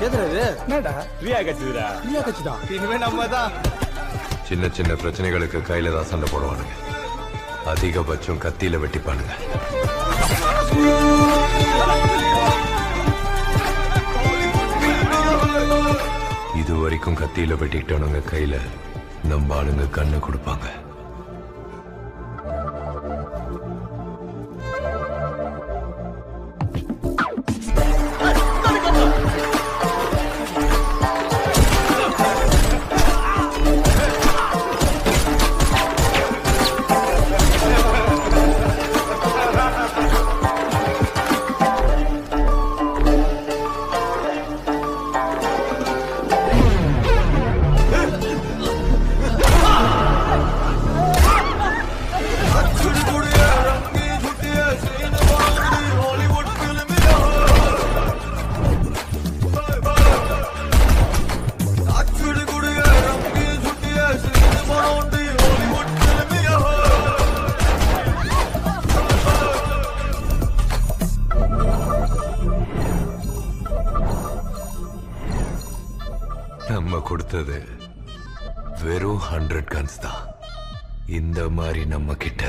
என்னடா பிரியா கட்சிடா இனிமே நம்ம தான். சின்ன சின்ன பிரச்சனைகளுக்கு கையில தான் சண்டை போடுவானுங்க, அதிகபட்சம் கத்தியில வெட்டிப்பானுங்க. இது வரைக்கும் கத்தியில வெட்டிக்கிட்டவனுங்க கையில நம்ம ஆளுங்க கண்ணு கொடுப்பாங்க. நம்ம கொடுத்தது வெறும் 100 கன்ஸ் தான். இந்த மாதிரி நம்ம கிட்ட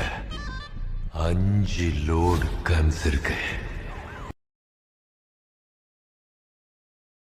5 லோடு கன்ஸ் இருக்கு.